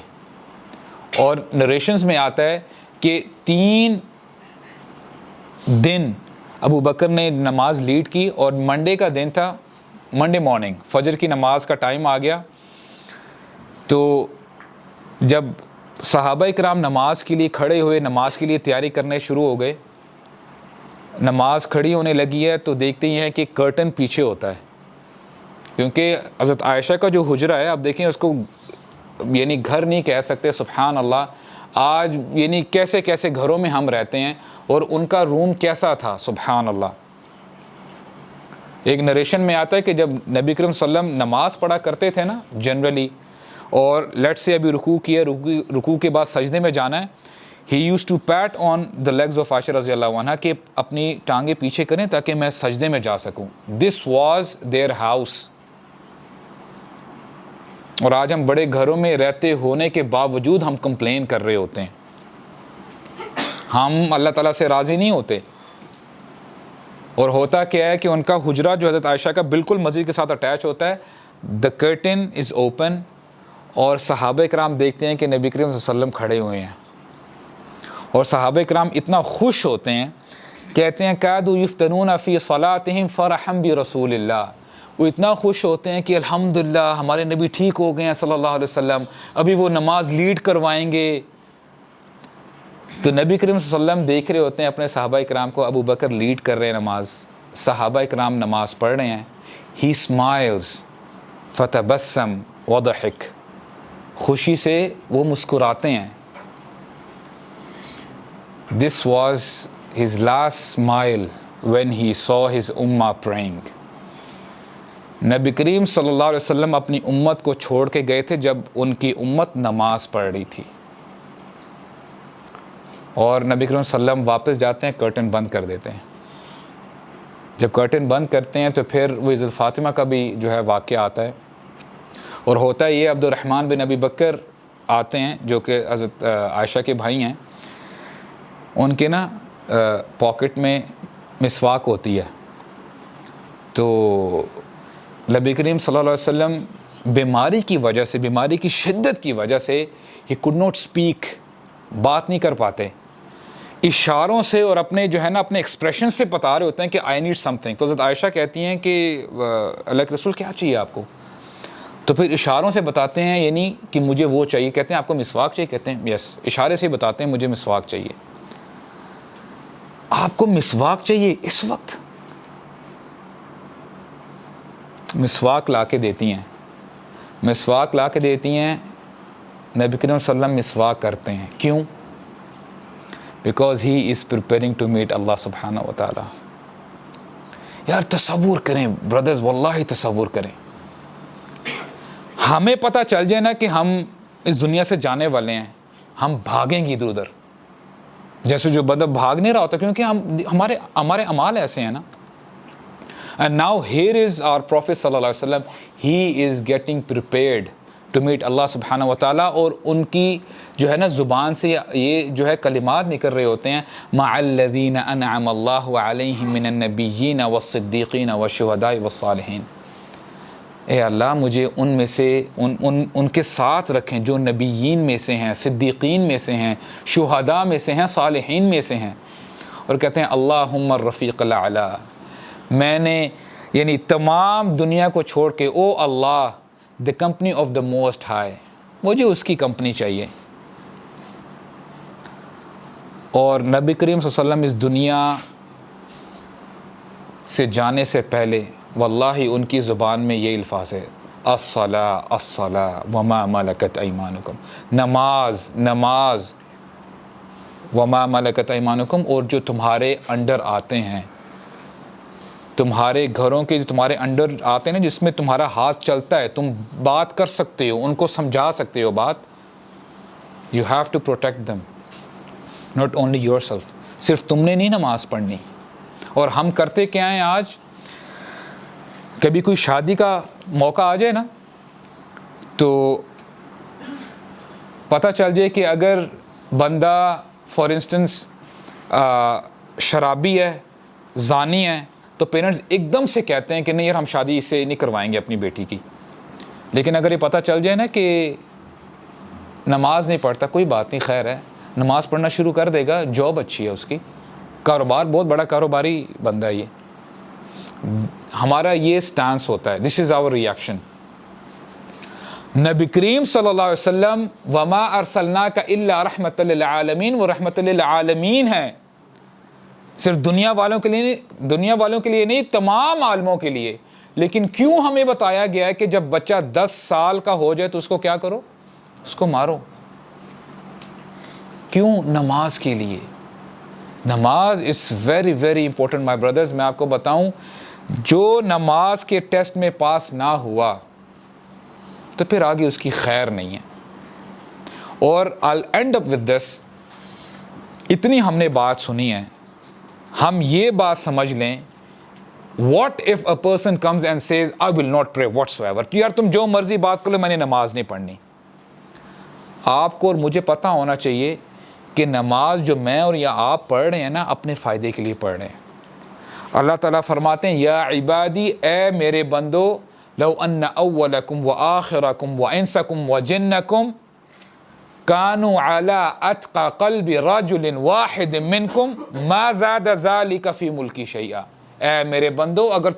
اور نریشنز میں آتا ہے کہ 3 دن ابو بکر نے نماز لیڈ کی, اور منڈے کا دن تھا, منڈے مارننگ فجر کی نماز کا ٹائم آ گیا. تو جب صحابہ کرام نماز کے لیے کھڑے ہوئے, نماز کے لیے تیاری کرنے شروع ہو گئے, نماز کھڑی ہونے لگی ہے, تو دیکھتے ہی ہیں کہ کرٹن پیچھے ہوتا ہے, کیونکہ حضرت عائشہ کا جو حجرہ ہے, اب دیکھیں اس کو یعنی گھر نہیں کہہ سکتے, سبحان اللہ, آج یعنی کیسے کیسے گھروں میں ہم رہتے ہیں, اور ان کا روم کیسا تھا, سبحان اللہ. ایک نریشن میں آتا ہے کہ جب نبی کریم صلی اللہ علیہ وسلم نماز پڑھا کرتے تھے نا جنرلی, اور لیٹ سے ابھی رکوع کیا, رکوع کے بعد سجدے میں جانا ہے, he used to pat on the legs of عائشہ رضی اللہ عنہ, کہ اپنی ٹانگیں پیچھے کریں تاکہ میں سجدے میں جا سکوں. This was their house. اور آج ہم بڑے گھروں میں رہتے ہونے کے باوجود ہم کمپلین کر رہے ہوتے ہیں, ہم اللہ تعالیٰ سے راضی نہیں ہوتے. اور ہوتا کیا ہے کہ ان کا حجرہ جو حضرت عائشہ کا بالکل مسجد کے ساتھ اٹیچ ہوتا ہے, the curtain is open, اور صحابہ کرام دیکھتے ہیں کہ نبی کریم صلی اللہ علیہ وسلم کھڑے ہوئے ہیں, اور صحابہ کرام اتنا خوش ہوتے ہیں, کہتے ہیں کادوا یفتنون فی صلاتہم فرحا برسول اللہ. وہ اتنا خوش ہوتے ہیں کہ الحمدللہ ہمارے نبی ٹھیک ہو گئے ہیں صلی اللہ علیہ وسلم, ابھی وہ نماز لیڈ کروائیں گے. تو نبی کریم صلی اللہ علیہ وسلم دیکھ رہے ہوتے ہیں اپنے صحابہ کرام کو, ابو بکر لیڈ کر رہے ہیں نماز, صحابہ کرام نماز پڑھ رہے ہیں. ہی اسمائلز فتبسم وضحک, خوشی سے وہ مسکراتے ہیں. This was his last smile when he saw his ummah praying. نبی کریم صلی اللہ علیہ وسلم اپنی امت کو چھوڑ کے گئے تھے جب ان کی امت نماز پڑھ رہی تھی, اور نبی کریم صلی اللہ علیہ وسلم واپس جاتے ہیں, کرٹن بند کر دیتے ہیں. جب کرٹن بند کرتے ہیں تو پھر وہ حضرت فاطمہ کا بھی جو ہے واقعہ آتا ہے, اور ہوتا ہے یہ عبد الرحمن بن ابی بکر آتے ہیں جو کہ حضرت عائشہ کے بھائی ہیں, ان کے نا پاکٹ میں مسواک ہوتی ہے. تو نبی کریم صلی اللہ علیہ وسلم بیماری کی وجہ سے, بیماری کی شدت کی وجہ سے, ہی could not speak, بات نہیں کر پاتے, اشاروں سے اور اپنے جو ہے نا اپنے ایکسپریشن سے بتا رہے ہوتے ہیں کہ آئی نیڈ سم تھنگ. تو حضرت عائشہ کہتی ہیں کہ اللہ کے رسول کیا چاہیے آپ کو؟ تو پھر اشاروں سے بتاتے ہیں, یعنی کہ مجھے وہ چاہیے. کہتے ہیں آپ کو مسواک چاہیے؟ کہتے ہیں یس. اشارے سے بتاتے ہیں مجھے مسواک چاہیے. آپ کو مسواک چاہیے اس وقت، مسواک لا کے دیتی ہیں، مسواک لا کے دیتی ہیں، نبی کریم صلی اللہ علیہ وسلم مسواک کرتے ہیں، کیوں؟ Because he is preparing to meet اللہ سبحانہ و تعالیٰ. یار تصور کریں بردرز، واللہ تصور کریں، ہمیں پتہ چل جائے نا کہ ہم اس دنیا سے جانے والے ہیں، ہم بھاگیں گے ادھر ادھر، جیسے جو بندہ بھاگ نہیں رہا ہوتا، کیونکہ ہمارے اعمال ایسے ہیں نا. And now here is our Prophet صلی اللہ علیہ وسلم, he is getting prepared to meet اللہ سبحانہ و تعالیٰ, اور ان کی جو ہے نا زبان سے یہ جو ہے کلمات نکل رہے ہوتے ہیں، مع الذین انعم اللہ علیہم من النبیین والصدیقین والشہداء والصالحین. اے اللہ مجھے ان میں سے ان کے ساتھ رکھیں جو نبیین میں سے ہیں، صدیقین میں سے ہیں، شہداء میں سے ہیں، صالحین میں سے ہیں. اور کہتے ہیں اللہم الرفیق الاعلی، میں نے یعنی تمام دنیا کو چھوڑ کے، او اللہ the company of the most high، مجھے اس کی کمپنی چاہیے. اور نبی کریم صلی اللہ علیہ وسلم اس دنیا سے جانے سے پہلے واللہ ان کی زبان میں یہ الفاظ ہے، الصلاۃ الصلاۃ وما ملکت ایمانکم، نماز نماز، وما ملکت ایمانکم، اور جو تمہارے انڈر آتے ہیں، تمہارے گھروں کے جو تمہارے انڈر آتے ہیں نا، جس میں تمہارا ہاتھ چلتا ہے، تم بات کر سکتے ہو، ان کو سمجھا سکتے ہو بات. You have to protect them, not only yourself. صرف تم نے نہیں نماز پڑھنی. اور ہم کرتے کیا ہیں آج، کبھی کوئی شادی کا موقع آ جائے نا تو پتہ چل جائے کہ اگر بندہ فار انسٹنس شرابی ہے، زانی ہے، تو پیرنٹس ایک دم سے کہتے ہیں کہ نہیں یار ہم شادی اس سے نہیں کروائیں گے اپنی بیٹی کی. لیکن اگر یہ پتہ چل جائے نا کہ نماز نہیں پڑھتا، کوئی بات نہیں، خیر ہے، نماز پڑھنا شروع کر دے گا، جاب اچھی ہے اس کی، کاروبار بہت بڑا کاروباری بندہ ہے یہ. ہمارا یہ سٹانس ہوتا ہے، دس از آور ریئیکشن. نبی کریم صلی اللہ علیہ وسلم وما ارسلناک الا رحمۃ للعالمین، وہ رحمۃ للعالمین ہیں، صرف دنیا والوں کے لیے نہیں، تمام عالموں کے لیے. لیکن کیوں ہمیں بتایا گیا ہے کہ جب بچہ 10 سال کا ہو جائے تو اس کو کیا کرو، اس کو مارو. کیوں؟ نماز کے لیے. نماز is very very important my brothers. میں آپ کو بتاؤں، جو نماز کے ٹیسٹ میں پاس نہ ہوا تو پھر آگے اس کی خیر نہیں ہے. اور I'll end up with this، اتنی ہم نے بات سنی ہے، ہم یہ بات سمجھ لیں، what if a person comes and says I will not pray whatsoever، یار تم جو مرضی بات کرو، میں نے نماز نہیں پڑھنی. آپ کو اور مجھے پتہ ہونا چاہیے کہ نماز جو میں اور یا آپ پڑھ رہے ہیں نا، اپنے فائدے کے لیے پڑھ رہے ہیں. اللہ تعالیٰ فرماتے ہیں یا عبادی، اے میرے بندو، لو ان اولکم وآخرکم وانسکم وجنکم کانوا علی اتقى قلب رجل واحد منکم ما زاد ذلک فی ملکی شیئا. اے میرے بندو، اگر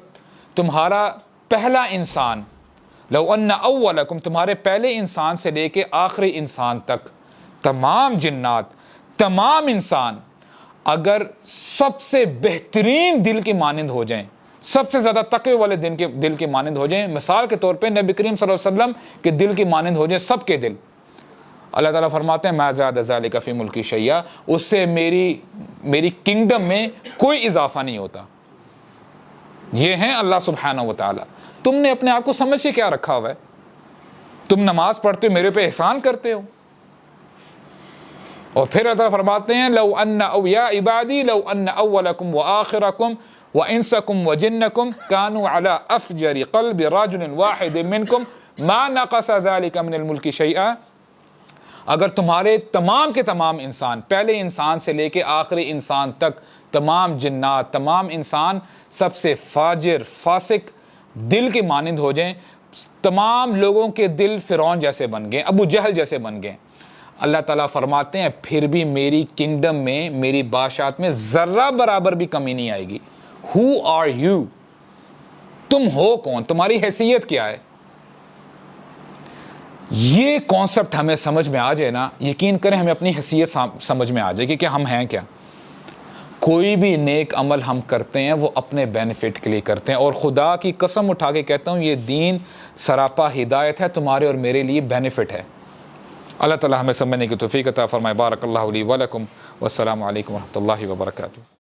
تمہارا پہلا انسان، لو ان اولکم، تمہارے پہلے انسان سے لے کے آخری انسان تک، تمام جنات، تمام انسان، اگر سب سے بہترین دل کے مانند ہو جائیں، سب سے زیادہ تقوی والے دل کے مانند ہو جائیں، مثال کے طور پہ نبی کریم صلی اللہ علیہ وسلم کے دل کے مانند ہو جائیں، سب کے دل، اللہ تعالیٰ فرماتے ہیں ما زاد ذلک فی ملکی شیئا، اس سے میری کنگڈم میں کوئی اضافہ نہیں ہوتا. یہ ہیں اللہ سبحانہ و تعالیٰ. تم نے اپنے آپ کو سمجھ کے کیا رکھا ہوا ہے؟ تم نماز پڑھتے ہو، میرے پہ احسان کرتے ہو. اور پھر اللہ فرماتے ہیں لو ان یا عبادی لو ان اولکم وآخرکم وانسکم وجنکم کانوا علی افجر قلب رجل واحد منکم ما نقص ذلک من الملک شیئا. اگر تمہارے تمام کے تمام انسان، پہلے انسان سے لے کے آخری انسان تک، تمام جنات، تمام انسان سب سے فاجر فاسق دل کے مانند ہو جائیں، تمام لوگوں کے دل فرعون جیسے بن گئے، ابو جہل جیسے بن گئے، اللہ تعالیٰ فرماتے ہیں پھر بھی میری کنگڈم میں، میری بادشاہت میں ذرہ برابر بھی کمی نہیں آئے گی. Who are you؟ تم ہو کون؟ تمہاری حیثیت کیا ہے؟ یہ کانسیپٹ ہمیں سمجھ میں آ جائے نا، یقین کریں ہمیں اپنی حیثیت سمجھ میں آ جائے گی کہ ہم ہیں کیا. کوئی بھی نیک عمل ہم کرتے ہیں وہ اپنے بینیفٹ کے لیے کرتے ہیں، اور خدا کی قسم اٹھا کے کہتا ہوں یہ دین سراپا ہدایت ہے، تمہارے اور میرے لیے بینیفٹ ہے۔ اللہ تعالی ہمیں سمجھنے کی توفیق عطا فرمائے۔ بارک اللہ لی ولکم، والسلام علیکم ورحمۃ اللہ وبرکاتہ۔